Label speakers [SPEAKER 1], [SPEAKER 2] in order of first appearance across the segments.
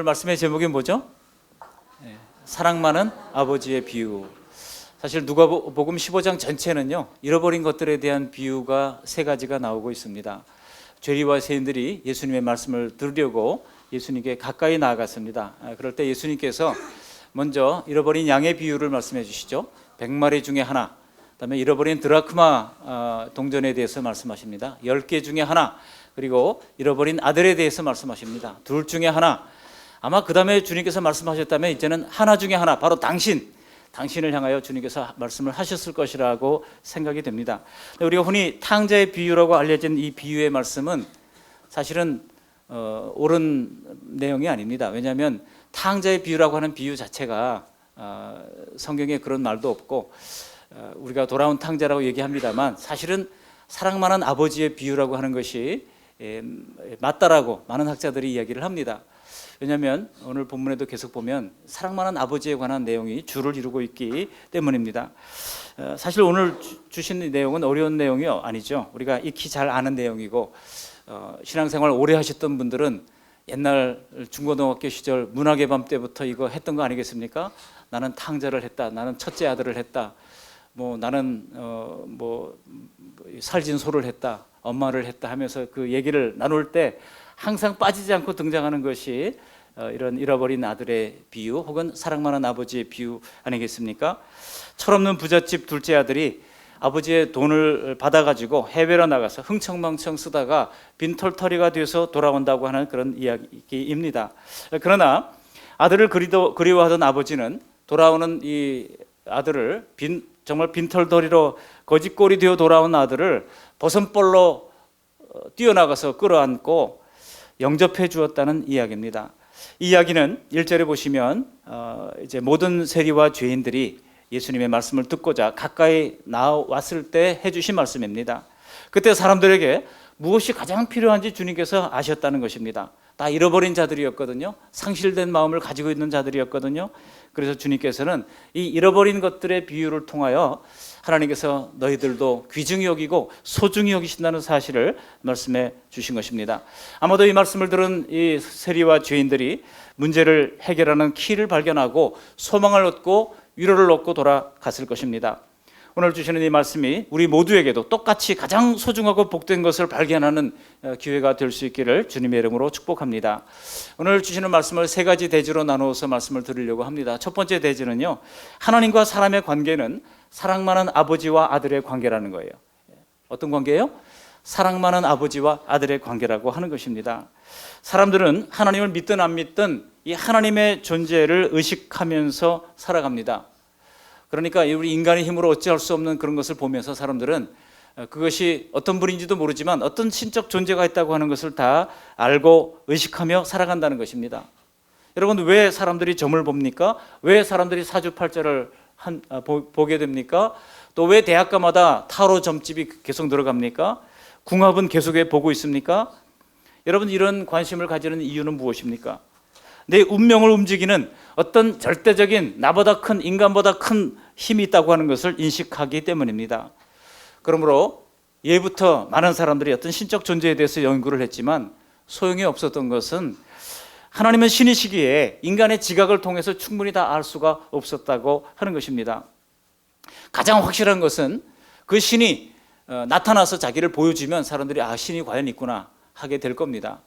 [SPEAKER 1] 오늘 말씀의 제목이 뭐죠? 사랑 많은 아버지의 비유. 사실 누가복음 15장 전체는요, 잃어버린 것들에 대한 비유가 세 가지가 나오고 있습니다. 죄리와 세인들이 예수님의 말씀을 들으려고 예수님께 가까이 나아갔습니다. 그럴 때 예수님께서 먼저 잃어버린 양의 비유를 말씀해 주시죠. 100마리 중에 하나, 그다음에 잃어버린 드라크마 동전에 대해서 말씀하십니다. 10개 중에 하나, 그리고 잃어버린 아들에 대해서 말씀하십니다. 둘 중에 하나. 아마 그 다음에 주님께서 말씀하셨다면 이제는 하나 중에 하나, 바로 당신을 향하여 주님께서 말씀을 하셨을 것이라고 생각이 됩니다. 우리가 흔히 탕자의 비유라고 알려진 이 비유의 말씀은 사실은 옳은 내용이 아닙니다. 왜냐하면 탕자의 비유라고 하는 비유 자체가 성경에 그런 말도 없고, 우리가 돌아온 탕자라고 얘기합니다만 사실은 사랑 많은 아버지의 비유라고 하는 것이 맞다라고 많은 학자들이 이야기를 합니다. 왜냐하면 오늘 본문에도 계속 보면 사랑 많은 아버지에 관한 내용이 주를 이루고 있기 때문입니다. 사실 오늘 주신 내용은 어려운 내용이 아니죠. 우리가 익히 잘 아는 내용이고, 신앙생활 오래 하셨던 분들은 옛날 중고등학교 시절 문학의 밤 때부터 이거 했던 거 아니겠습니까? 나는 탕자를 했다, 나는 첫째 아들을 했다, 나는 살진 소를 했다, 엄마를 했다 하면서 그 얘기를 나눌 때 항상 빠지지 않고 등장하는 것이 이런 잃어버린 아들의 비유, 혹은 사랑 많은 아버지의 비유 아니겠습니까? 철없는 부잣집 둘째 아들이 아버지의 돈을 받아가지고 해외로 나가서 흥청망청 쓰다가 빈털터리가 돼서 돌아온다고 하는 그런 이야기입니다. 그러나 아들을 그리워하던 아버지는 돌아오는 이 아들을 정말 빈털터리로 거짓골이 되어 돌아온 아들을 버선벌로 뛰어나가서 끌어안고 영접해 주었다는 이야기입니다. 이 이야기는 1절에 보시면 이제 모든 세리와 죄인들이 예수님의 말씀을 듣고자 가까이 나왔을 때 해주신 말씀입니다. 그때 사람들에게 무엇이 가장 필요한지 주님께서 아셨다는 것입니다. 다 잃어버린 자들이었거든요. 상실된 마음을 가지고 있는 자들이었거든요. 그래서 주님께서는 이 잃어버린 것들의 비유를 통하여 하나님께서 너희들도 귀중히 여기고 소중히 여기신다는 사실을 말씀해 주신 것입니다. 아마도 이 말씀을 들은 이 세리와 죄인들이 문제를 해결하는 키를 발견하고 소망을 얻고 위로를 얻고 돌아갔을 것입니다. 오늘 주시는 이 말씀이 우리 모두에게도 똑같이 가장 소중하고 복된 것을 발견하는 기회가 될 수 있기를 주님의 이름으로 축복합니다. 오늘 주시는 말씀을 세 가지 대지로 나누어서 말씀을 드리려고 합니다. 첫 번째 대지는요, 하나님과 사람의 관계는 사랑 많은 아버지와 아들의 관계라는 거예요. 어떤 관계예요? 사랑 많은 아버지와 아들의 관계라고 하는 것입니다. 사람들은 하나님을 믿든 안 믿든 이 하나님의 존재를 의식하면서 살아갑니다. 그러니까 우리 인간의 힘으로 어찌할 수 없는 그런 것을 보면서 사람들은 그것이 어떤 분인지도 모르지만 어떤 신적 존재가 있다고 하는 것을 다 알고 의식하며 살아간다는 것입니다. 여러분, 왜 사람들이 점을 봅니까? 왜 사람들이 사주팔자를 보게 됩니까? 또 왜 대학가마다 타로 점집이 계속 늘어갑니까? 궁합은 계속 보고 있습니까? 여러분, 이런 관심을 가지는 이유는 무엇입니까? 내 운명을 움직이는 어떤 절대적인 나보다 큰, 인간보다 큰 힘이 있다고 하는 것을 인식하기 때문입니다. 그러므로 예부터 많은 사람들이 어떤 신적 존재에 대해서 연구를 했지만 소용이 없었던 것은 하나님은 신이시기에 인간의 지각을 통해서 충분히 다 알 수가 없었다고 하는 것입니다. 가장 확실한 것은 그 신이 나타나서 자기를 보여주면 사람들이 신이 과연 있구나 하게 될 겁니다.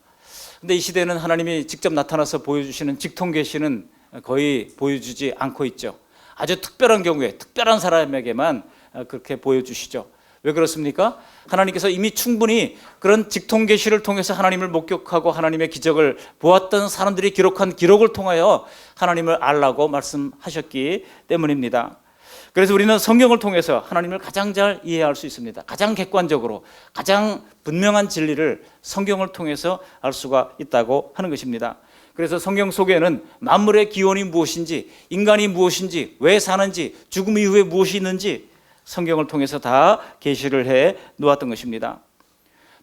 [SPEAKER 1] 근데 이 시대는 하나님이 직접 나타나서 보여주시는 직통계시는 거의 보여주지 않고 있죠. 아주 특별한 경우에 특별한 사람에게만 그렇게 보여주시죠. 왜 그렇습니까? 하나님께서 이미 충분히 그런 직통계시를 통해서 하나님을 목격하고 하나님의 기적을 보았던 사람들이 기록한 기록을 통하여 하나님을 알라고 말씀하셨기 때문입니다. 그래서 우리는 성경을 통해서 하나님을 가장 잘 이해할 수 있습니다. 가장 객관적으로, 가장 분명한 진리를 성경을 통해서 알 수가 있다고 하는 것입니다. 그래서 성경 속에는 만물의 기원이 무엇인지, 인간이 무엇인지, 왜 사는지, 죽음 이후에 무엇이 있는지 성경을 통해서 다 계시를 해 놓았던 것입니다.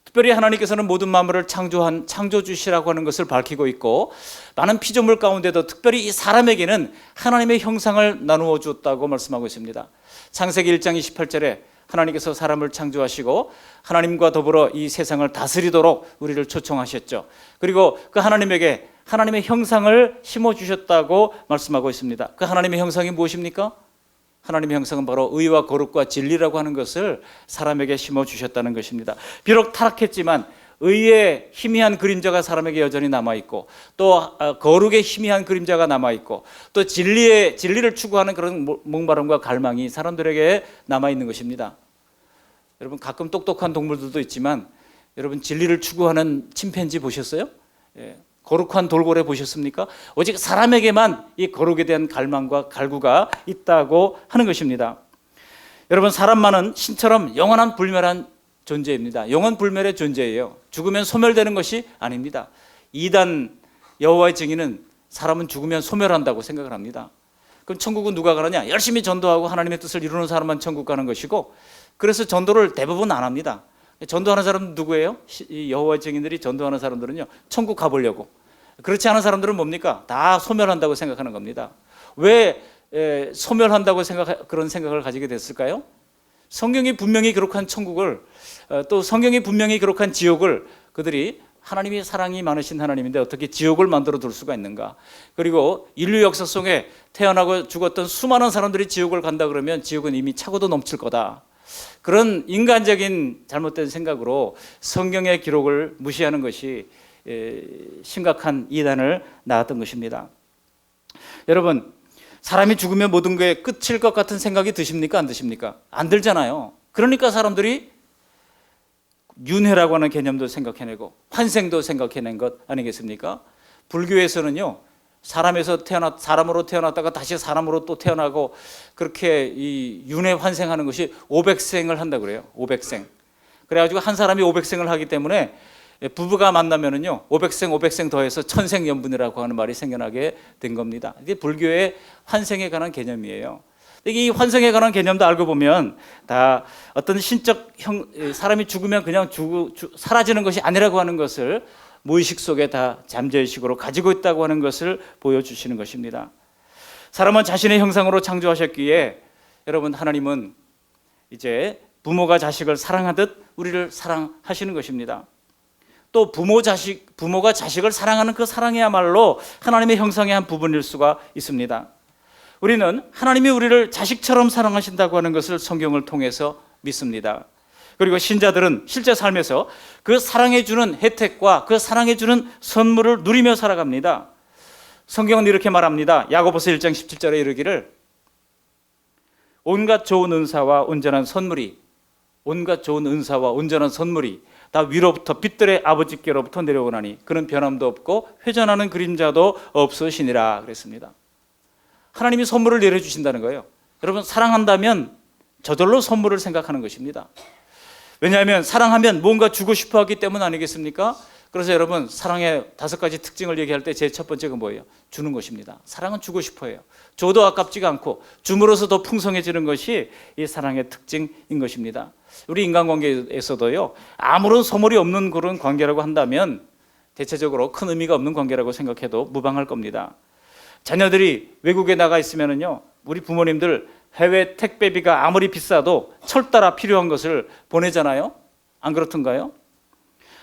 [SPEAKER 1] 특별히 하나님께서는 모든 만물을 창조한 창조주시라고 하는 것을 밝히고 있고, 많은 피조물 가운데도 특별히 이 사람에게는 하나님의 형상을 나누어 주었다고 말씀하고 있습니다. 창세기 1장 28절에 하나님께서 사람을 창조하시고 하나님과 더불어 이 세상을 다스리도록 우리를 초청하셨죠. 그리고 그 하나님에게 하나님의 형상을 심어주셨다고 말씀하고 있습니다. 그 하나님의 형상이 무엇입니까? 하나님의 형상은 바로 의와 거룩과 진리라고 하는 것을 사람에게 심어주셨다는 것입니다. 비록 타락했지만 의의 희미한 그림자가 사람에게 여전히 남아있고, 또 거룩의 희미한 그림자가 남아있고, 또 진리를 추구하는 그런 목마름과 갈망이 사람들에게 남아있는 것입니다. 여러분, 가끔 똑똑한 동물들도 있지만 여러분, 진리를 추구하는 침팬지 보셨어요? 거룩한 돌고래 보셨습니까? 오직 사람에게만 이 거룩에 대한 갈망과 갈구가 있다고 하는 것입니다. 여러분, 사람만은 신처럼 영원한 불멸한 존재입니다. 영원 불멸의 존재예요. 죽으면 소멸되는 것이 아닙니다. 이단 여호와의 증인은 사람은 죽으면 소멸한다고 생각을 합니다. 그럼 천국은 누가 가느냐? 열심히 전도하고 하나님의 뜻을 이루는 사람만 천국 가는 것이고, 그래서 전도를 대부분 안 합니다. 전도하는 사람은 누구예요? 이 여호와의 증인들이 전도하는 사람들은요, 천국 가보려고. 그렇지 않은 사람들은 뭡니까? 다 소멸한다고 생각하는 겁니다. 왜 소멸한다고 그런 생각을 가지게 됐을까요? 성경이 분명히 기록한 천국을, 또 성경이 분명히 기록한 지옥을 그들이, 하나님이 사랑이 많으신 하나님인데 어떻게 지옥을 만들어 둘 수가 있는가? 그리고 인류 역사 속에 태어나고 죽었던 수많은 사람들이 지옥을 간다 그러면 지옥은 이미 차고도 넘칠 거다. 그런 인간적인 잘못된 생각으로 성경의 기록을 무시하는 것이 심각한 이단을 낳았던 것입니다. 여러분, 사람이 죽으면 모든 게 끝일 것 같은 생각이 드십니까? 안 드십니까? 안 들잖아요. 그러니까 사람들이 윤회라고 하는 개념도 생각해내고 환생도 생각해낸 것 아니겠습니까? 불교에서는요, 사람으로 태어났다가 다시 사람으로 또 태어나고, 그렇게 이 윤회 환생하는 것이 500생을 한다 그래요. 500생. 그래가지고 한 사람이 500생을 하기 때문에 부부가 만나면은요, 500생 더해서 천생연분이라고 하는 말이 생겨나게 된 겁니다. 이게 불교의 환생에 관한 개념이에요. 이 환생에 관한 개념도 알고 보면 다 어떤 사람이 죽으면 그냥 사라지는 것이 아니라고 하는 것을 무의식 속에 다 잠재의식으로 가지고 있다고 하는 것을 보여주시는 것입니다. 사람은 자신의 형상으로 창조하셨기에, 여러분, 하나님은 이제 부모가 자식을 사랑하듯 우리를 사랑하시는 것입니다. 또 부모가 자식을 사랑하는 그 사랑이야말로 하나님의 형상의 한 부분일 수가 있습니다. 우리는 하나님이 우리를 자식처럼 사랑하신다고 하는 것을 성경을 통해서 믿습니다. 그리고 신자들은 실제 삶에서 그 사랑해 주는 혜택과 그 사랑해 주는 선물을 누리며 살아갑니다. 성경은 이렇게 말합니다. 야고보서 1장 17절에 이르기를, 온갖 좋은 은사와 온전한 선물이 다 위로부터 빛들의 아버지께로부터 내려오나니 그는 변함도 없고 회전하는 그림자도 없으시니라 그랬습니다. 하나님이 선물을 내려주신다는 거예요. 여러분, 사랑한다면 저절로 선물을 생각하는 것입니다. 왜냐하면 사랑하면 뭔가 주고 싶어 하기 때문 아니겠습니까? 그래서 여러분, 사랑의 5가지 특징을 얘기할 때 제 첫 번째가 뭐예요? 주는 것입니다. 사랑은 주고 싶어 해요. 줘도 아깝지가 않고 줌으로써 더 풍성해지는 것이 이 사랑의 특징인 것입니다. 우리 인간관계에서도요, 아무런 소몰이 없는 그런 관계라고 한다면 대체적으로 큰 의미가 없는 관계라고 생각해도 무방할 겁니다. 자녀들이 외국에 나가 있으면은요, 우리 부모님들 해외 택배비가 아무리 비싸도 철따라 필요한 것을 보내잖아요. 안 그렇던가요?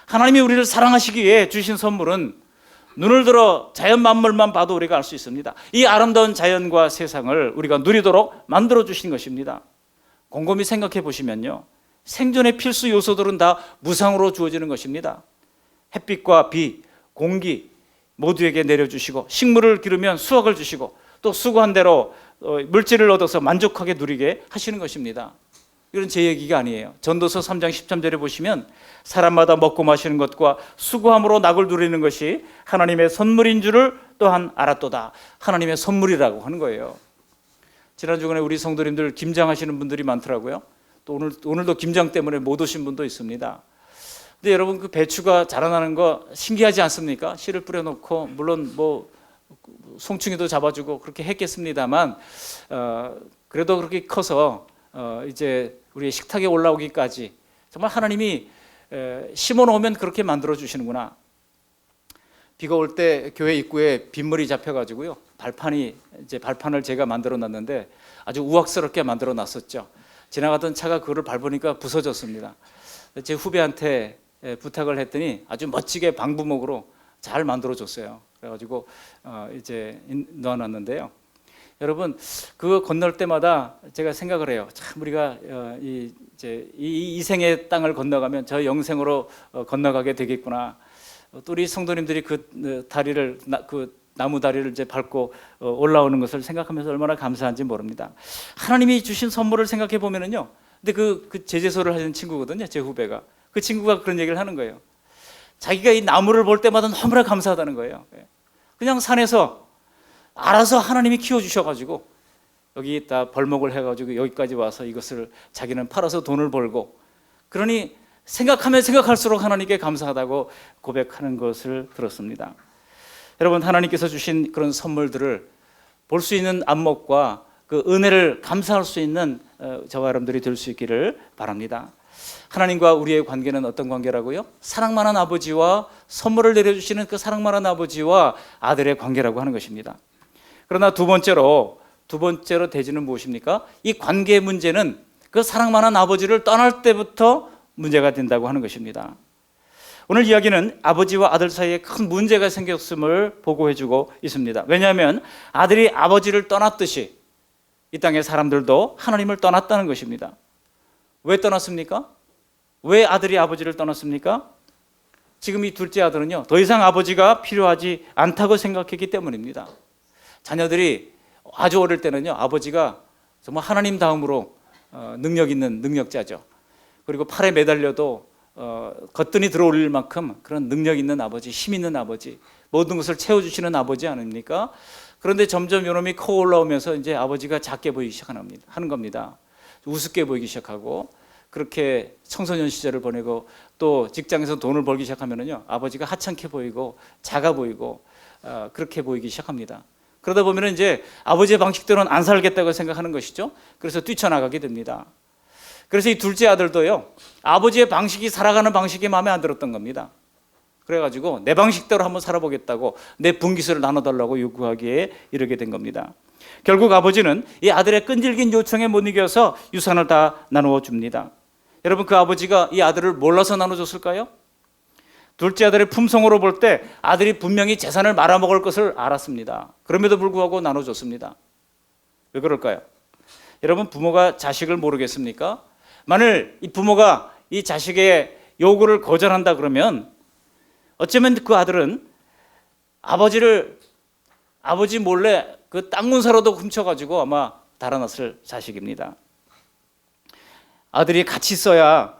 [SPEAKER 1] 하나님이 우리를 사랑하시기에 주신 선물은 눈을 들어 자연 만물만 봐도 우리가 알 수 있습니다. 이 아름다운 자연과 세상을 우리가 누리도록 만들어 주신 것입니다. 곰곰이 생각해 보시면요, 생존의 필수 요소들은 다 무상으로 주어지는 것입니다. 햇빛과 비, 공기 모두에게 내려주시고, 식물을 기르면 수확을 주시고, 또 수고한 대로 물질을 얻어서 만족하게 누리게 하시는 것입니다. 이건 제 얘기가 아니에요. 전도서 3장 13절에 보시면, 사람마다 먹고 마시는 것과 수고함으로 낙을 누리는 것이 하나님의 선물인 줄을 또한 알았도다. 하나님의 선물이라고 하는 거예요. 지난 주간에 우리 성도님들 김장하시는 분들이 많더라고요. 또 오늘도 김장 때문에 못 오신 분도 있습니다. 근데 여러분, 그 배추가 자라나는 거 신기하지 않습니까? 씨를 뿌려놓고, 물론 뭐 송충이도 잡아주고 그렇게 했겠습니다만, 그래도 그렇게 커서 이제 우리의 식탁에 올라오기까지 정말 하나님이 심어놓으면 그렇게 만들어 주시는구나. 비가 올 때 교회 입구에 빗물이 잡혀가지고요, 발판을 제가 만들어 놨는데 아주 우악스럽게 만들어 놨었죠. 지나가던 차가 그거를 밟으니까 부서졌습니다. 제 후배한테 부탁을 했더니 아주 멋지게 방부목으로 잘 만들어 줬어요. 그래가지고 이제 넣어놨는데요. 여러분 그거 건널 때마다 제가 생각을 해요. 참 우리가 이제 이 생의 땅을 건너가면 저 영생으로 건너가게 되겠구나. 또 우리 성도님들이 그 다리를 그 나무 다리를 이제 밟고 올라오는 것을 생각하면서 얼마나 감사한지 모릅니다. 하나님이 주신 선물을 생각해 보면은요. 근데 그 제재소를 하는 친구거든요. 제 후배가. 그 친구가 그런 얘기를 하는 거예요. 자기가 이 나무를 볼 때마다 너무나 감사하다는 거예요. 그냥 산에서 알아서 하나님이 키워주셔가지고 여기 다 벌목을 해가지고 여기까지 와서 이것을 자기는 팔아서 돈을 벌고, 그러니 생각하면 생각할수록 하나님께 감사하다고 고백하는 것을 들었습니다. 여러분 하나님께서 주신 그런 선물들을 볼 수 있는 안목과 그 은혜를 감사할 수 있는 저와 여러분들이 될 수 있기를 바랍니다. 하나님과 우리의 관계는 어떤 관계라고요? 사랑 많은 아버지와 선물을 내려주시는 그 사랑 많은 아버지와 아들의 관계라고 하는 것입니다. 그러나 두 번째로 대지는 무엇입니까? 이 관계의 문제는 그 사랑 많은 아버지를 떠날 때부터 문제가 된다고 하는 것입니다. 오늘 이야기는 아버지와 아들 사이에 큰 문제가 생겼음을 보고해주고 있습니다. 왜냐하면 아들이 아버지를 떠났듯이 이 땅의 사람들도 하나님을 떠났다는 것입니다. 왜 떠났습니까? 왜 아들이 아버지를 떠났습니까? 지금 이 둘째 아들은요, 더 이상 아버지가 필요하지 않다고 생각했기 때문입니다. 자녀들이 아주 어릴 때는요, 아버지가 정말 하나님 다음으로 능력 있는 능력자죠. 그리고 팔에 매달려도 거뜬히 들어올릴 만큼 그런 능력 있는 아버지, 힘 있는 아버지, 모든 것을 채워주시는 아버지 아닙니까? 그런데 점점 요놈이 커 올라오면서 이제 아버지가 작게 보이기 시작하는 겁니다. 우습게 보이기 시작하고, 그렇게 청소년 시절을 보내고 또 직장에서 돈을 벌기 시작하면은요, 아버지가 하찮게 보이고 작아 보이고 그렇게 보이기 시작합니다. 그러다 보면 이제 아버지의 방식대로는 안 살겠다고 생각하는 것이죠. 그래서 뛰쳐나가게 됩니다. 그래서 이 둘째 아들도요, 아버지의 방식이 살아가는 방식이 마음에 안 들었던 겁니다. 그래가지고 내 방식대로 한번 살아보겠다고 내 분깃을 나눠달라고 요구하기에 이르게 된 겁니다. 결국 아버지는 이 아들의 끈질긴 요청에 못 이겨서 유산을 다 나누어 줍니다. 여러분 그 아버지가 이 아들을 몰라서 나눠줬을까요? 둘째 아들의 품성으로 볼 때 아들이 분명히 재산을 말아먹을 것을 알았습니다. 그럼에도 불구하고 나눠줬습니다. 왜 그럴까요? 여러분 부모가 자식을 모르겠습니까? 만일 이 부모가 이 자식의 요구를 거절한다 그러면 어쩌면 그 아들은 아버지 몰래 그 땅 문서라도 훔쳐가지고 아마 달아났을 자식입니다. 아들이 같이 있어야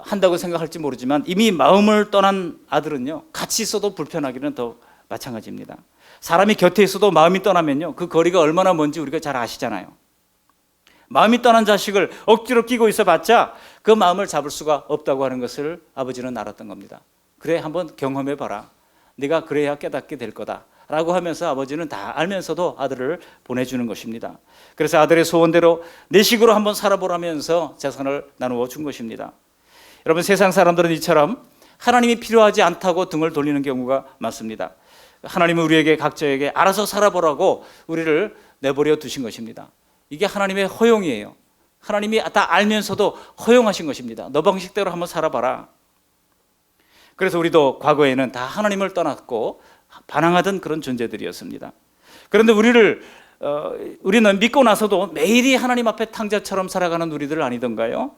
[SPEAKER 1] 한다고 생각할지 모르지만 이미 마음을 떠난 아들은요, 같이 있어도 불편하기는 더 마찬가지입니다. 사람이 곁에 있어도 마음이 떠나면요, 그 거리가 얼마나 먼지 우리가 잘 아시잖아요. 마음이 떠난 자식을 억지로 끼고 있어봤자 그 마음을 잡을 수가 없다고 하는 것을 아버지는 알았던 겁니다. 그래 한번 경험해봐라. 네가 그래야 깨닫게 될 거다 라고 하면서 아버지는 다 알면서도 아들을 보내주는 것입니다. 그래서 아들의 소원대로 내 식으로 한번 살아보라면서 재산을 나누어 준 것입니다. 여러분 세상 사람들은 이처럼 하나님이 필요하지 않다고 등을 돌리는 경우가 많습니다. 하나님은 우리에게 각자에게 알아서 살아보라고 우리를 내버려 두신 것입니다. 이게 하나님의 허용이에요. 하나님이 다 알면서도 허용하신 것입니다. 너 방식대로 한번 살아봐라. 그래서 우리도 과거에는 다 하나님을 떠났고 반항하던 그런 존재들이었습니다. 그런데 우리는 믿고 나서도 매일이 하나님 앞에 탕자처럼 살아가는 우리들 아니던가요?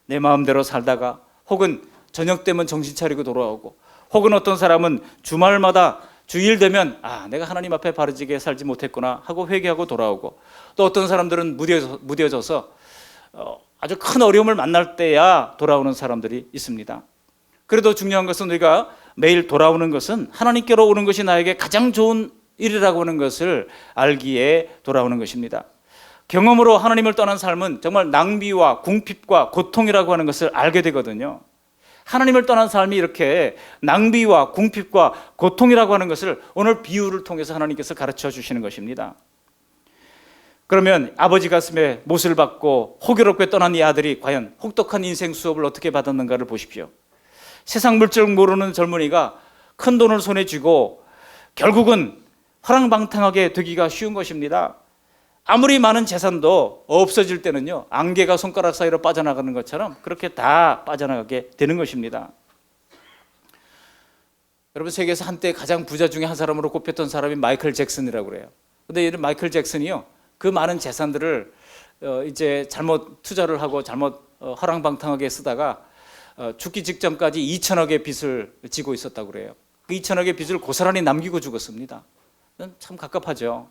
[SPEAKER 1] 내 마음대로 살다가 혹은 저녁 되면 정신 차리고 돌아오고, 혹은 어떤 사람은 주말마다 주일 되면 내가 하나님 앞에 바르지게 살지 못했구나 하고 회개하고 돌아오고, 또 어떤 사람들은 무뎌져서 아주 큰 어려움을 만날 때야 돌아오는 사람들이 있습니다. 그래도 중요한 것은 우리가 매일 돌아오는 것은 하나님께로 오는 것이 나에게 가장 좋은 일이라고 하는 것을 알기에 돌아오는 것입니다. 경험으로 하나님을 떠난 삶은 정말 낭비와 궁핍과 고통이라고 하는 것을 알게 되거든요. 하나님을 떠난 삶이 이렇게 낭비와 궁핍과 고통이라고 하는 것을 오늘 비유를 통해서 하나님께서 가르쳐 주시는 것입니다. 그러면 아버지 가슴에 못을 박고 호기롭게 떠난 이 아들이 과연 혹독한 인생 수업을 어떻게 받았는가를 보십시오. 세상 물정 모르는 젊은이가 큰 돈을 손에 쥐고 결국은 허랑방탕하게 되기가 쉬운 것입니다. 아무리 많은 재산도 없어질 때는요, 안개가 손가락 사이로 빠져나가는 것처럼 그렇게 다 빠져나가게 되는 것입니다. 여러분, 세계에서 한때 가장 부자 중에 한 사람으로 꼽혔던 사람이 마이클 잭슨이라고 그래요. 근데 이런 마이클 잭슨이요, 그 많은 재산들을 이제 잘못 투자를 하고 잘못 허랑방탕하게 쓰다가 죽기 직전까지 2천억의 빚을 지고 있었다고 그래요. 그 2천억의 빚을 고스란히 남기고 죽었습니다. 참 갑갑하죠.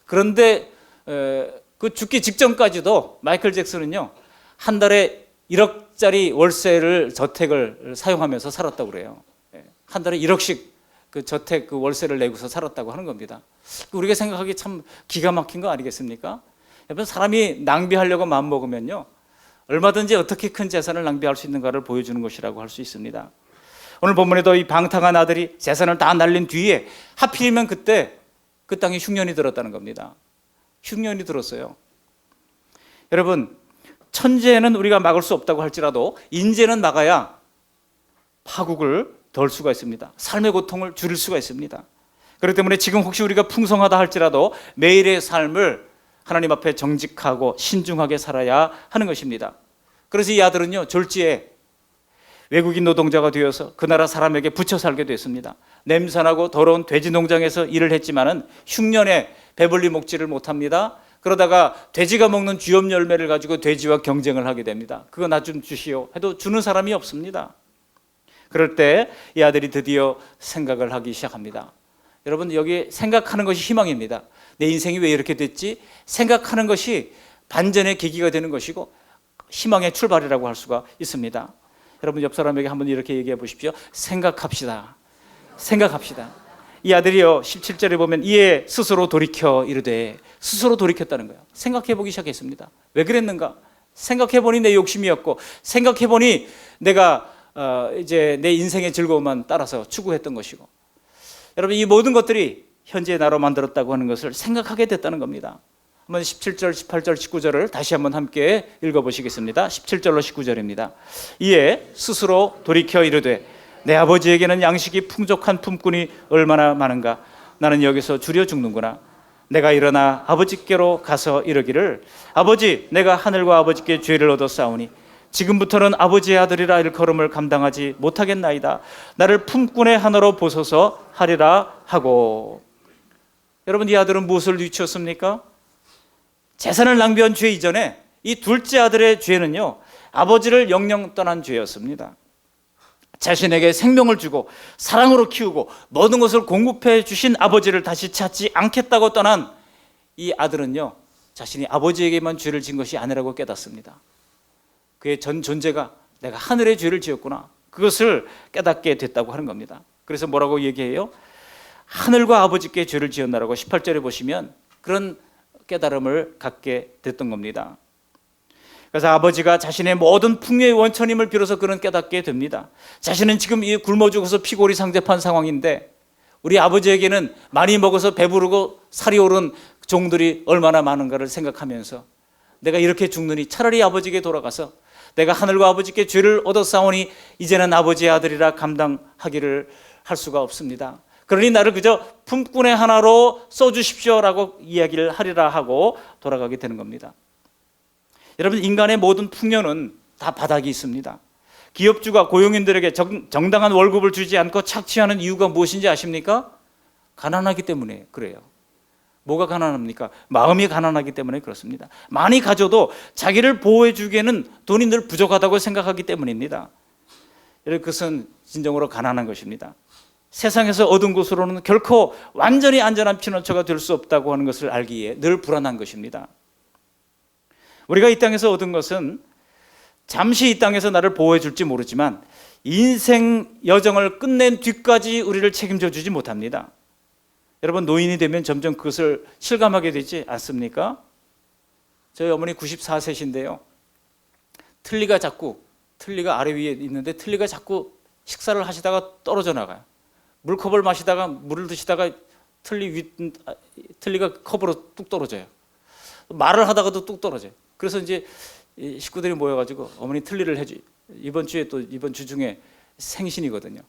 [SPEAKER 1] 그런데 그 죽기 직전까지도 마이클 잭슨은요, 한 달에 1억짜리 월세를 저택을 사용하면서 살았다고 그래요. 한 달에 1억씩 그 저택 그 월세를 내고서 살았다고 하는 겁니다. 우리가 생각하기 참 기가 막힌 거 아니겠습니까? 여러분, 사람이 낭비하려고 마음먹으면요, 얼마든지 어떻게 큰 재산을 낭비할 수 있는가를 보여주는 것이라고 할 수 있습니다. 오늘 본문에도 이 방탕한 아들이 재산을 다 날린 뒤에 하필이면 그때 그 땅에 흉년이 들었다는 겁니다. 흉년이 들었어요. 여러분, 천재는 우리가 막을 수 없다고 할지라도 인재는 막아야 파국을 덜 수가 있습니다. 삶의 고통을 줄일 수가 있습니다. 그렇기 때문에 지금 혹시 우리가 풍성하다 할지라도 매일의 삶을 하나님 앞에 정직하고 신중하게 살아야 하는 것입니다. 그래서 이 아들은요, 졸지에 외국인 노동자가 되어서 그 나라 사람에게 붙여 살게 됐습니다. 냄새나고 더러운 돼지 농장에서 일을 했지만은 흉년에 배불리 먹지를 못합니다. 그러다가 돼지가 먹는 쥐염 열매를 가지고 돼지와 경쟁을 하게 됩니다. 그거 나 좀 주시오 해도 주는 사람이 없습니다. 그럴 때 이 아들이 드디어 생각을 하기 시작합니다. 여러분, 여기 생각하는 것이 희망입니다. 내 인생이 왜 이렇게 됐지? 생각하는 것이 반전의 계기가 되는 것이고 희망의 출발이라고 할 수가 있습니다. 여러분, 옆 사람에게 한번 이렇게 얘기해 보십시오. 생각합시다. 생각합시다. 이 아들이요, 17절에 보면 이에 스스로 돌이켜 이르되, 스스로 돌이켰다는 거예요. 생각해 보기 시작했습니다. 왜 그랬는가? 생각해 보니 내 욕심이었고, 생각해 보니 내가 이제 내 인생의 즐거움만 따라서 추구했던 것이고, 여러분, 이 모든 것들이 현재의 나로 만들었다고 하는 것을 생각하게 됐다는 겁니다. 한번 17절, 18절, 19절을 다시 한번 함께 읽어보시겠습니다. 17절로 19절입니다. 이에 스스로 돌이켜 이르되 내 아버지에게는 양식이 풍족한 품꾼이 얼마나 많은가. 나는 여기서 줄여 죽는구나. 내가 일어나 아버지께로 가서 이르기를 아버지, 내가 하늘과 아버지께 죄를 얻었사오니 지금부터는 아버지의 아들이라 일컬음을 감당하지 못하겠나이다. 나를 품꾼의 하나로 보소서 하리라 하고. 여러분, 이 아들은 무엇을 뉘쳤습니까? 재산을 낭비한 죄 이전에 이 둘째 아들의 죄는요, 아버지를 영영 떠난 죄였습니다. 자신에게 생명을 주고 사랑으로 키우고 모든 것을 공급해 주신 아버지를 다시 찾지 않겠다고 떠난 이 아들은요, 자신이 아버지에게만 죄를 진 것이 아니라고 깨닫습니다. 그의 전 존재가 내가 하늘의 죄를 지었구나, 그것을 깨닫게 됐다고 하는 겁니다. 그래서 뭐라고 얘기해요? 하늘과 아버지께 죄를 지었나라고 18절에 보시면 그런 깨달음을 갖게 됐던 겁니다. 그래서 아버지가 자신의 모든 풍요의 원천임을 비로소 그는 깨닫게 됩니다. 자신은 지금 이 굶어 죽어서 피골이 상접한 상황인데 우리 아버지에게는 많이 먹어서 배부르고 살이 오른 종들이 얼마나 많은가를 생각하면서 내가 이렇게 죽느니 차라리 아버지에게 돌아가서 내가 하늘과 아버지께 죄를 얻었사오니 이제는 아버지의 아들이라 감당하기를 할 수가 없습니다. 그러니 나를 그저 품꾼의 하나로 써주십시오라고 이야기를 하리라 하고 돌아가게 되는 겁니다. 여러분, 인간의 모든 풍요는 다 바닥이 있습니다. 기업주가 고용인들에게 정당한 월급을 주지 않고 착취하는 이유가 무엇인지 아십니까? 가난하기 때문에 그래요. 뭐가 가난합니까? 마음이 가난하기 때문에 그렇습니다. 많이 가져도 자기를 보호해 주기에는 돈이 늘 부족하다고 생각하기 때문입니다. 그것은 진정으로 가난한 것입니다. 세상에서 얻은 것으로는 결코 완전히 안전한 피난처가 될 수 없다고 하는 것을 알기에 늘 불안한 것입니다. 우리가 이 땅에서 얻은 것은 잠시 이 땅에서 나를 보호해 줄지 모르지만 인생 여정을 끝낸 뒤까지 우리를 책임져 주지 못합니다. 여러분, 노인이 되면 점점 그것을 실감하게 되지 않습니까? 저희 어머니 94세신데요. 틀니가 아래 위에 있는데 틀니가 자꾸 식사를 하시다가 떨어져 나가요. 물컵을 마시다가 물을 드시다가 틀니가 컵으로 뚝 떨어져요. 말을 하다가도 뚝 떨어져요. 그래서 이제 식구들이 모여가지고 어머니 틀니를 이번 주 중에 생신이거든요.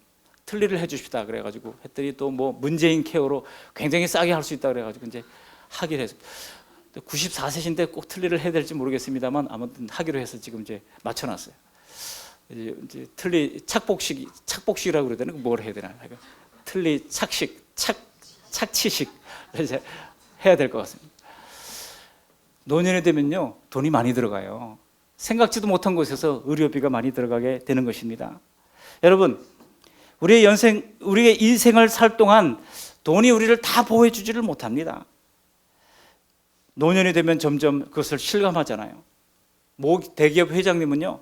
[SPEAKER 1] 틀니를 해주십시다 그래가지고 했더니 또 뭐 문재인 케어로 굉장히 싸게 할 수 있다 그래가지고 이제 하기로 했어요. 94세신데 꼭 틀니를 해야 될지 모르겠습니다만 아무튼 하기로 해서 지금 이제 맞춰놨어요. 이제 틀니 착복식이라고 그래야 되나? 뭘 해야 되나? 착취식 이제 해야 될 것 같습니다. 노년이 되면요, 돈이 많이 들어가요. 생각지도 못한 곳에서 의료비가 많이 들어가게 되는 것입니다. 여러분, 우리의 인생을 살 동안 돈이 우리를 다 보호해 주지를 못합니다. 노년이 되면 점점 그것을 실감하잖아요. 모 대기업 회장님은요,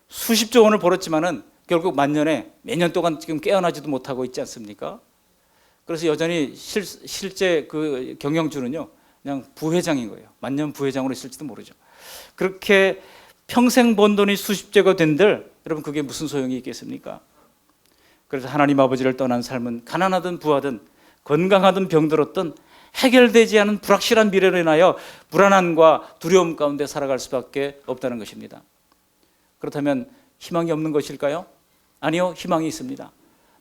[SPEAKER 1] 수십조 원을 벌었지만은 결국 만년에 몇 년 동안 지금 깨어나지도 못하고 있지 않습니까? 그래서 여전히 실제 그 경영주는요, 그냥 부회장인 거예요. 만년 부회장으로 있을지도 모르죠. 그렇게 평생 번 돈이 수십조가 된들 여러분, 그게 무슨 소용이 있겠습니까? 그래서 하나님 아버지를 떠난 삶은 가난하든 부하든 건강하든 병들었든 해결되지 않은 불확실한 미래로 인하여 불안함과 두려움 가운데 살아갈 수밖에 없다는 것입니다. 그렇다면 희망이 없는 것일까요? 아니요, 희망이 있습니다.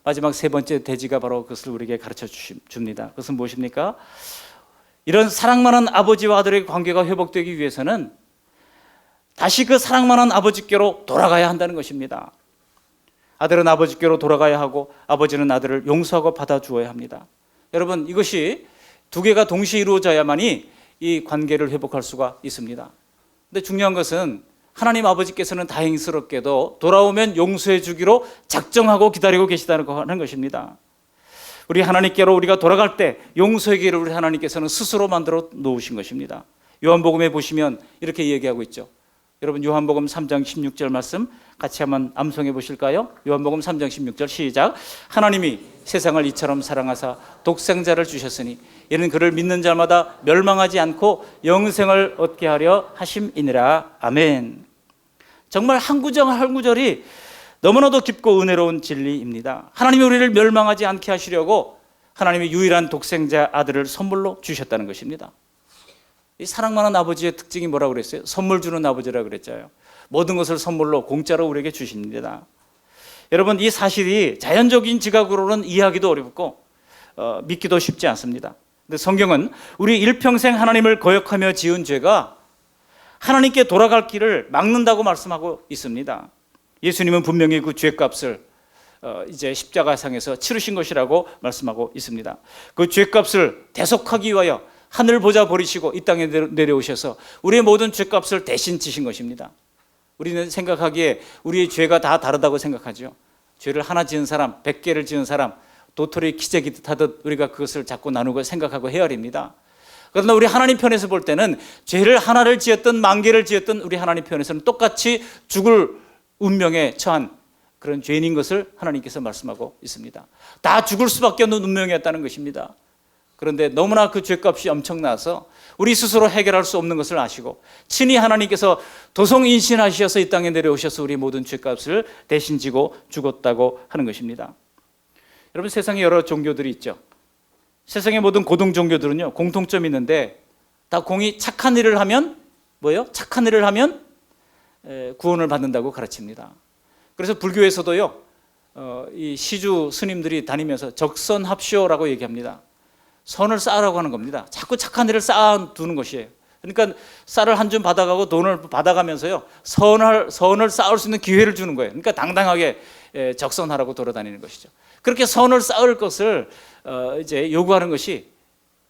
[SPEAKER 1] 마지막 세 번째 대지가 바로 그것을 우리에게 가르쳐 줍니다. 그것은 무엇입니까? 이런 사랑 많은 아버지와 아들의 관계가 회복되기 위해서는 다시 그 사랑 많은 아버지께로 돌아가야 한다는 것입니다. 아들은 아버지께로 돌아가야 하고 아버지는 아들을 용서하고 받아주어야 합니다. 여러분, 이것이 두 개가 동시에 이루어져야만이 이 관계를 회복할 수가 있습니다. 근데 중요한 것은 하나님 아버지께서는 다행스럽게도 돌아오면 용서해 주기로 작정하고 기다리고 계시다는 것입니다. 우리 하나님께로 우리가 돌아갈 때 용서의 길을 우리 하나님께서는 스스로 만들어 놓으신 것입니다. 요한복음에 보시면 이렇게 얘기하고 있죠. 여러분, 요한복음 3장 16절 말씀 같이 한번 암송해 보실까요? 요한복음 3장 16절 시작. 하나님이 세상을 이처럼 사랑하사 독생자를 주셨으니 이는 그를 믿는 자마다 멸망하지 않고 영생을 얻게 하려 하심이니라. 아멘. 정말 한 구절 한 구절이 너무나도 깊고 은혜로운 진리입니다. 하나님이 우리를 멸망하지 않게 하시려고 하나님의 유일한 독생자 아들을 선물로 주셨다는 것입니다. 이 사랑 많은 아버지의 특징이 뭐라고 그랬어요? 선물 주는 아버지라고 그랬잖아요. 모든 것을 선물로 공짜로 우리에게 주십니다. 여러분, 이 사실이 자연적인 지각으로는 이해하기도 어렵고 믿기도 쉽지 않습니다. 근데 성경은 우리 일평생 하나님을 거역하며 지은 죄가 하나님께 돌아갈 길을 막는다고 말씀하고 있습니다. 예수님은 분명히 그 죄값을 이제 십자가상에서 치르신 것이라고 말씀하고 있습니다. 그 죄값을 대속하기 위하여 하늘 보좌 버리시고 이 땅에 내려오셔서 우리의 모든 죄값을 대신 지신 것입니다. 우리는 생각하기에 우리의 죄가 다 다르다고 생각하죠. 죄를 하나 지은 사람, 100개를 지은 사람, 도토리 기재기 하듯 우리가 그것을 자꾸 나누고 생각하고 헤아립니다. 그러나 우리 하나님 편에서 볼 때는 죄를 하나를 지었든 10,000개를 지었든 우리 하나님 편에서는 똑같이 죽을 운명에 처한 그런 죄인인 것을 하나님께서 말씀하고 있습니다. 다 죽을 수밖에 없는 운명이었다는 것입니다. 그런데 너무나 그 죄값이 엄청나서 우리 스스로 해결할 수 없는 것을 아시고 친히 하나님께서 도성인신하셔서 이 땅에 내려오셔서 우리 모든 죄값을 대신 지고 죽었다고 하는 것입니다. 여러분, 세상에 여러 종교들이 있죠. 세상의 모든 고등 종교들은요, 공통점이 있는데 다 공이 착한 일을 하면 뭐예요? 착한 일을 하면 구원을 받는다고 가르칩니다. 그래서 불교에서도요, 이 시주 스님들이 다니면서 적선합쇼라고 얘기합니다. 선을 쌓으라고 하는 겁니다. 자꾸 착한 일을 쌓아두는 것이에요. 그러니까 쌀을 한 줌 받아가고 돈을 받아가면서요, 선을 쌓을 수 있는 기회를 주는 거예요. 그러니까 당당하게 적선하라고 돌아다니는 것이죠. 그렇게 선을 쌓을 것을 이제 요구하는 것이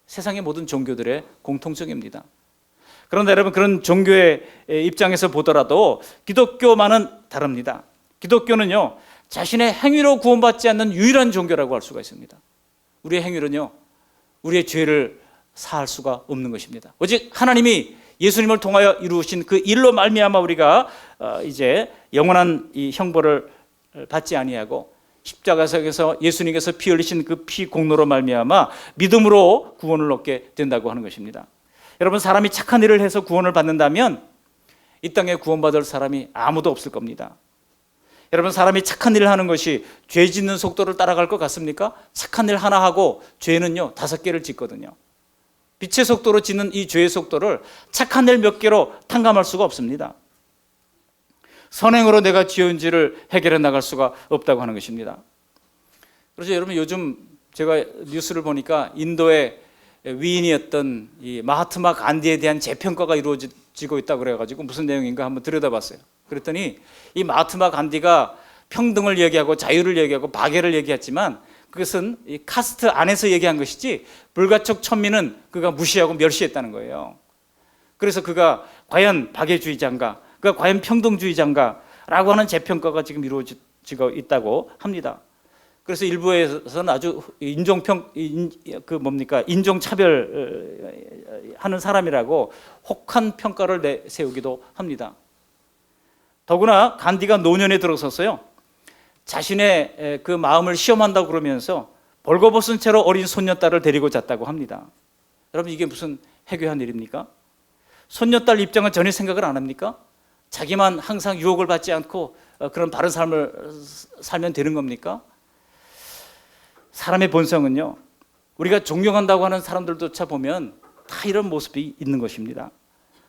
[SPEAKER 1] 세상의 모든 종교들의 공통점입니다. 그런데 여러분, 그런 종교의 입장에서 보더라도 기독교만은 다릅니다. 기독교는요, 자신의 행위로 구원받지 않는 유일한 종교라고 할 수가 있습니다. 우리의 행위는요, 우리의 죄를 사할 수가 없는 것입니다. 오직 하나님이 예수님을 통하여 이루신 그 일로 말미암아 우리가 이제 영원한 이 형벌을 받지 아니하고 십자가에서 예수님께서 피 흘리신 그 피 공로로 말미암아 믿음으로 구원을 얻게 된다고 하는 것입니다. 여러분, 사람이 착한 일을 해서 구원을 받는다면 이 땅에 구원받을 사람이 아무도 없을 겁니다. 여러분, 사람이 착한 일을 하는 것이 죄 짓는 속도를 따라갈 것 같습니까? 착한 일 하나 하고 죄는요 5개를 짓거든요. 빛의 속도로 짓는 이 죄의 속도를 착한 일 몇 개로 탕감할 수가 없습니다. 선행으로 내가 지은 죄를 해결해 나갈 수가 없다고 하는 것입니다. 그래서 여러분, 요즘 제가 뉴스를 보니까 인도의 위인이었던 이 마하트마 간디에 대한 재평가가 이루어지고 있다고 그래가지고 무슨 내용인가 한번 들여다봤어요. 그랬더니 이 마하트마 간디가 평등을 얘기하고 자유를 얘기하고 박애를 얘기했지만 그것은 이 카스트 안에서 얘기한 것이지 불가촉 천민은 그가 무시하고 멸시했다는 거예요. 그래서 그가 과연 박애주의자인가, 그가 과연 평등주의자인가 라고 하는 재평가가 지금 이루어지고 있다고 합니다. 그래서 일부에서는 아주 인종차별 하는 사람이라고 혹한 평가를 내세우기도 합니다. 더구나 간디가 노년에 들어서서요, 자신의 그 마음을 시험한다고 그러면서 벌거벗은 채로 어린 손녀딸을 데리고 잤다고 합니다. 여러분, 이게 무슨 해괴한 일입니까? 손녀딸 입장은 전혀 생각을 안 합니까? 자기만 항상 유혹을 받지 않고 그런 바른 삶을 살면 되는 겁니까? 사람의 본성은요, 우리가 존경한다고 하는 사람들조차 보면 다 이런 모습이 있는 것입니다.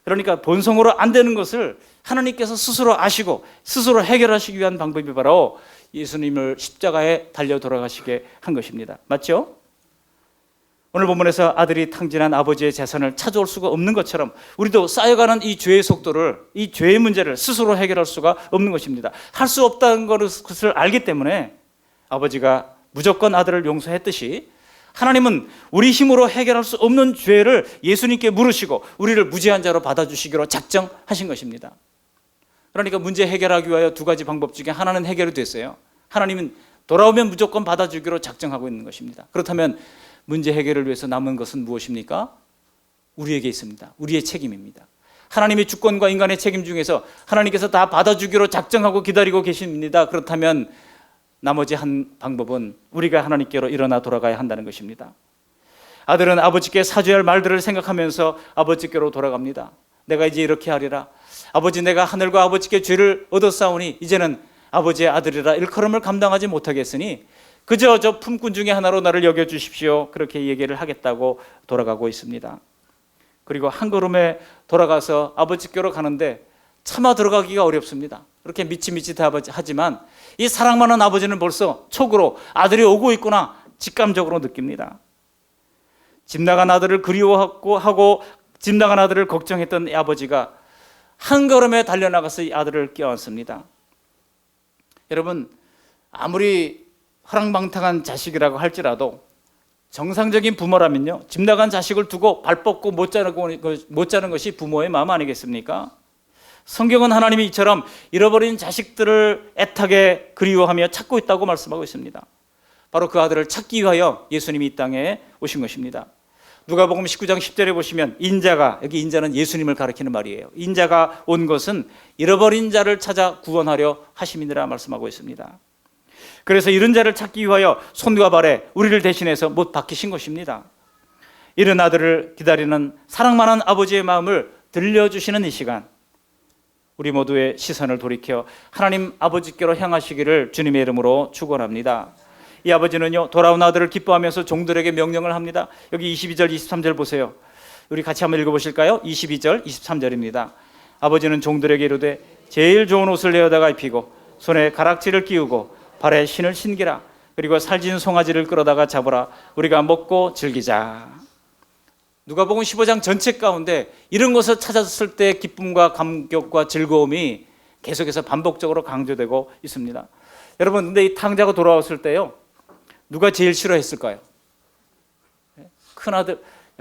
[SPEAKER 1] 그러니까 본성으로 안 되는 것을 하나님께서 스스로 아시고 스스로 해결하시기 위한 방법이 바로 예수님을 십자가에 달려 돌아가시게 한 것입니다. 맞죠? 오늘 본문에서 아들이 탕진한 아버지의 재산을 찾아올 수가 없는 것처럼 우리도 쌓여가는 이 죄의 속도를, 이 죄의 문제를 스스로 해결할 수가 없는 것입니다. 할 수 없다는 것을 알기 때문에 아버지가 무조건 아들을 용서했듯이 하나님은 우리 힘으로 해결할 수 없는 죄를 예수님께 물으시고 우리를 무죄한 자로 받아주시기로 작정하신 것입니다. 그러니까 문제 해결하기 위하여 두 가지 방법 중에 하나는 해결이 됐어요. 하나님은 돌아오면 무조건 받아주기로 작정하고 있는 것입니다. 그렇다면 문제 해결을 위해서 남은 것은 무엇입니까? 우리에게 있습니다. 우리의 책임입니다. 하나님의 주권과 인간의 책임 중에서 하나님께서 다 받아주기로 작정하고 기다리고 계십니다. 그렇다면 나머지 한 방법은 우리가 하나님께로 일어나 돌아가야 한다는 것입니다. 아들은 아버지께 사죄할 말들을 생각하면서 아버지께로 돌아갑니다. 내가 이제 이렇게 하리라. 아버지, 내가 하늘과 아버지께 죄를 얻었사오니 이제는 아버지의 아들이라 일컬음을 감당하지 못하겠으니 그저 저 품꾼 중에 하나로 나를 여겨주십시오. 그렇게 얘기를 하겠다고 돌아가고 있습니다. 그리고 한 걸음에 돌아가서 아버지께로 가는데 차마 들어가기가 어렵습니다. 그렇게 미치미치하지만 이 사랑 많은 아버지는 벌써 촉으로 아들이 오고 있구나 직감적으로 느낍니다. 집 나간 아들을 그리워하고 집 나간 아들을 걱정했던 이 아버지가 한 걸음에 달려나가서 이 아들을 껴안습니다. 여러분, 아무리 허랑방탕한 자식이라고 할지라도 정상적인 부모라면요, 집 나간 자식을 두고 발 뻗고 못 자는 것이 부모의 마음 아니겠습니까? 성경은 하나님이 이처럼 잃어버린 자식들을 애타게 그리워하며 찾고 있다고 말씀하고 있습니다. 바로 그 아들을 찾기 위하여 예수님이 이 땅에 오신 것입니다. 누가복음 19장 10절에 보시면 인자가, 여기 인자는 예수님을 가리키는 말이에요. 인자가 온 것은 잃어버린 자를 찾아 구원하려 하심이니라 말씀하고 있습니다. 그래서 이런 자를 찾기 위하여 손과 발에 우리를 대신해서 못 박히신 것입니다. 이런 아들을 기다리는 사랑 많은 아버지의 마음을 들려주시는 이 시간, 우리 모두의 시선을 돌이켜 하나님 아버지께로 향하시기를 주님의 이름으로 축원합니다. 이 아버지는요, 돌아온 아들을 기뻐하면서 종들에게 명령을 합니다. 여기 22절 23절 보세요. 우리 같이 한번 읽어보실까요? 22절 23절입니다. 아버지는 종들에게 이르되 제일 좋은 옷을 내어다가 입히고 손에 가락지를 끼우고 발에 신을 신기라. 그리고 살진 송아지를 끌어다가 잡으라. 우리가 먹고 즐기자. 누가복음 15장 전체 가운데 이런 것을 찾았을 때 기쁨과 감격과 즐거움이 계속해서 반복적으로 강조되고 있습니다. 여러분, 근데 이 탕자가 돌아왔을 때요, 누가 제일 싫어했을까요?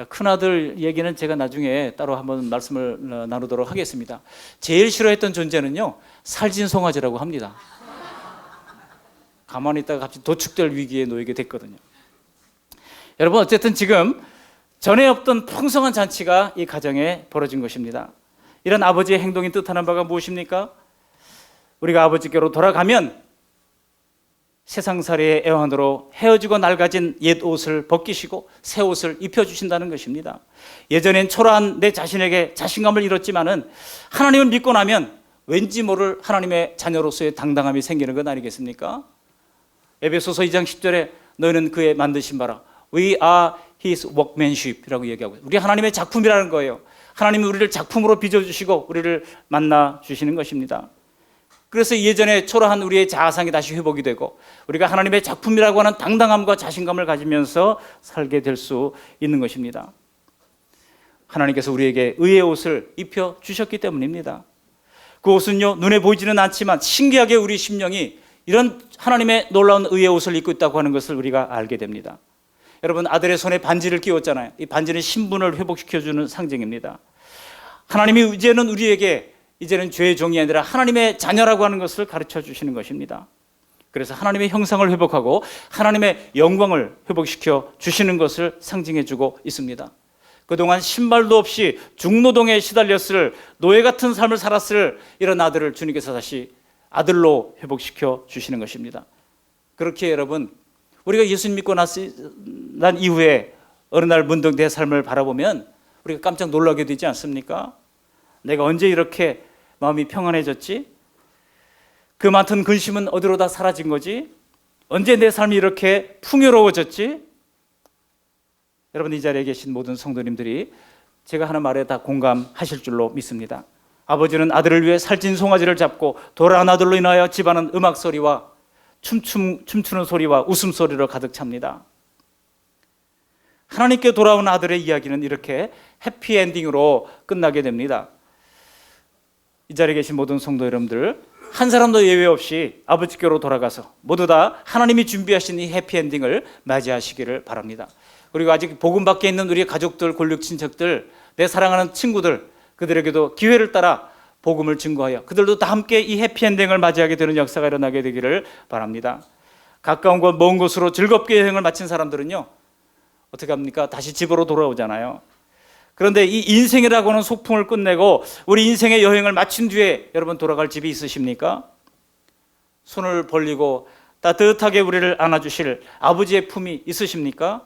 [SPEAKER 1] 큰아들 얘기는 제가 나중에 따로 한번 말씀을 나누도록 하겠습니다. 제일 싫어했던 존재는요, 살진 송아지라고 합니다. 가만히 있다가 갑자기 도축될 위기에 놓이게 됐거든요. 여러분, 어쨌든 지금 전에 없던 풍성한 잔치가 이 가정에 벌어진 것입니다. 이런 아버지의 행동이 뜻하는 바가 무엇입니까? 우리가 아버지께로 돌아가면 세상살이의 애환으로 헤어지고 낡아진 옛 옷을 벗기시고 새 옷을 입혀주신다는 것입니다. 예전엔 초라한 내 자신에게 자신감을 잃었지만은 하나님을 믿고 나면 왠지 모를 하나님의 자녀로서의 당당함이 생기는 것 아니겠습니까? 에베소서 2장 10절에 너희는 그의 만드신 바라 We are His workmanship이라고 얘기하고 있어요. 우리 하나님의 작품이라는 거예요. 하나님이 우리를 작품으로 빚어주시고 우리를 만나 주시는 것입니다. 그래서 예전에 초라한 우리의 자아상이 다시 회복이 되고 우리가 하나님의 작품이라고 하는 당당함과 자신감을 가지면서 살게 될 수 있는 것입니다. 하나님께서 우리에게 의의 옷을 입혀주셨기 때문입니다. 그 옷은요, 눈에 보이지는 않지만 신기하게 우리 심령이 이런 하나님의 놀라운 의의 옷을 입고 있다고 하는 것을 우리가 알게 됩니다. 여러분, 아들의 손에 반지를 끼웠잖아요. 이 반지는 신분을 회복시켜주는 상징입니다. 하나님이 이제는 우리에게 이제는 죄의 종이 아니라 하나님의 자녀라고 하는 것을 가르쳐 주시는 것입니다. 그래서 하나님의 형상을 회복하고 하나님의 영광을 회복시켜 주시는 것을 상징해 주고 있습니다. 그동안 신발도 없이 중노동에 시달렸을, 노예 같은 삶을 살았을 이런 아들을 주님께서 다시 아들로 회복시켜 주시는 것입니다. 그렇게 여러분, 우리가 예수님 믿고 난 이후에 어느 날 문득 내 삶을 바라보면 우리가 깜짝 놀라게 되지 않습니까? 내가 언제 이렇게 마음이 평안해졌지? 그 많던 근심은 어디로 다 사라진 거지? 언제 내 삶이 이렇게 풍요로워졌지? 여러분, 이 자리에 계신 모든 성도님들이 제가 하는 말에 다 공감하실 줄로 믿습니다. 아버지는 아들을 위해 살찐 송아지를 잡고 돌아간 아들로 인하여 집안은 음악 소리와 춤추는 소리와 웃음소리로 가득 찹니다. 하나님께 돌아온 아들의 이야기는 이렇게 해피엔딩으로 끝나게 됩니다. 이 자리에 계신 모든 성도 여러분들, 한 사람도 예외 없이 아버지께로 돌아가서 모두 다 하나님이 준비하신 이 해피엔딩을 맞이하시기를 바랍니다. 그리고 아직 복음 밖에 있는 우리 가족들, 골육 친척들, 내 사랑하는 친구들, 그들에게도 기회를 따라 복음을 증거하여 그들도 다 함께 이 해피엔딩을 맞이하게 되는 역사가 일어나게 되기를 바랍니다. 가까운 곳, 먼 곳으로 즐겁게 여행을 마친 사람들은요, 어떻게 합니까? 다시 집으로 돌아오잖아요. 그런데 이 인생이라고 하는 소풍을 끝내고 우리 인생의 여행을 마친 뒤에 여러분 돌아갈 집이 있으십니까? 손을 벌리고 따뜻하게 우리를 안아주실 아버지의 품이 있으십니까?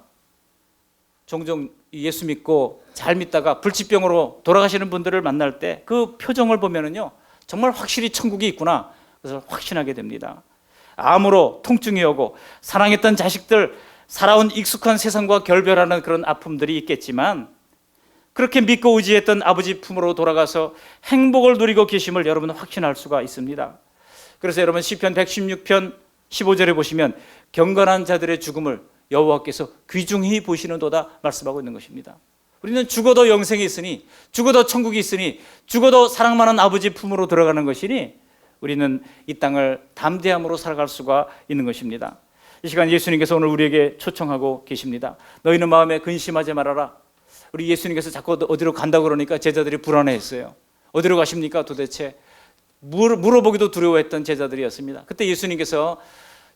[SPEAKER 1] 종종 예수 믿고 잘 믿다가 불치병으로 돌아가시는 분들을 만날 때 그 표정을 보면은요, 정말 확실히 천국이 있구나, 그래서 확신하게 됩니다. 암으로 통증이 오고 사랑했던 자식들, 살아온 익숙한 세상과 결별하는 그런 아픔들이 있겠지만 그렇게 믿고 의지했던 아버지 품으로 돌아가서 행복을 누리고 계심을 여러분은 확신할 수가 있습니다. 그래서 여러분, 시편 116편 15절에 보시면 경건한 자들의 죽음을 여호와께서 귀중히 보시는도다 말씀하고 있는 것입니다. 우리는 죽어도 영생이 있으니, 죽어도 천국이 있으니, 죽어도 사랑 많은 아버지 품으로 들어가는 것이니 우리는 이 땅을 담대함으로 살아갈 수가 있는 것입니다. 이 시간 예수님께서 오늘 우리에게 초청하고 계십니다. 너희는 마음에 근심하지 말아라. 우리 예수님께서 자꾸 어디로 간다고 그러니까 제자들이 불안해했어요. 어디로 가십니까 도대체? 물어보기도 두려워했던 제자들이었습니다. 그때 예수님께서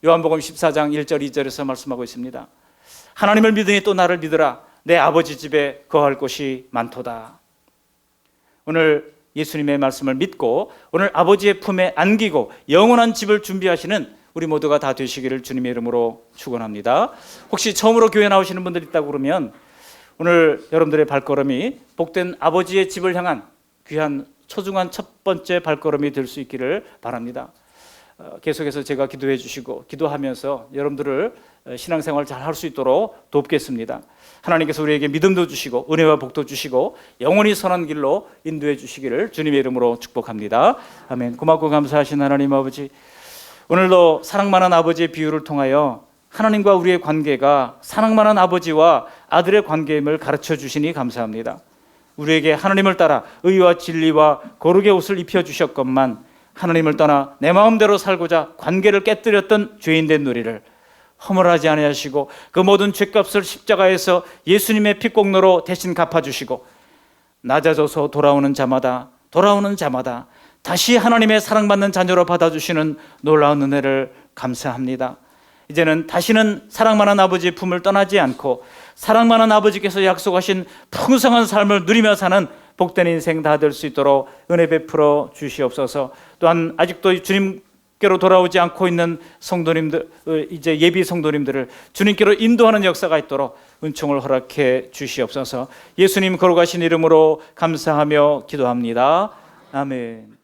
[SPEAKER 1] 요한복음 14장 1절 2절에서 말씀하고 있습니다. 하나님을 믿으니 또 나를 믿으라. 내 아버지 집에 거할 곳이 많도다. 오늘 예수님의 말씀을 믿고 오늘 아버지의 품에 안기고 영원한 집을 준비하시는 우리 모두가 다 되시기를 주님의 이름으로 축원합니다. 혹시 처음으로 교회 나오시는 분들 있다고 그러면 오늘 여러분들의 발걸음이 복된 아버지의 집을 향한 귀한 소중한 첫 번째 발걸음이 될 수 있기를 바랍니다. 계속해서 제가 기도해 주시고 기도하면서 여러분들을 신앙생활 잘 할 수 있도록 돕겠습니다. 하나님께서 우리에게 믿음도 주시고 은혜와 복도 주시고 영원히 선한 길로 인도해 주시기를 주님의 이름으로 축복합니다. 아멘. 고맙고 감사하신 하나님 아버지, 오늘도 사랑 많은 아버지의 비유를 통하여 하나님과 우리의 관계가 사랑 많은 아버지와 아들의 관계임을 가르쳐 주시니 감사합니다. 우리에게 하나님을 따라 의와 진리와 거룩의 옷을 입혀 주셨건만 하나님을 떠나 내 마음대로 살고자 관계를 깨뜨렸던 죄인된 우리를 허물하지 아니하시고 그 모든 죄값을 십자가에서 예수님의 피공로로 대신 갚아주시고 낮아져서 돌아오는 자마다 다시 하나님의 사랑받는 자녀로 받아주시는 놀라운 은혜를 감사합니다. 이제는 다시는 사랑만한 아버지의 품을 떠나지 않고 사랑만한 아버지께서 약속하신 풍성한 삶을 누리며 사는 복된 인생 다 될 수 있도록 은혜 베풀어 주시옵소서. 또한 아직도 주님께로 돌아오지 않고 있는 성도님들, 이제 예비 성도님들을 주님께로 인도하는 역사가 있도록 은총을 허락해 주시옵소서. 예수님 거룩하신 이름으로 감사하며 기도합니다. 아멘.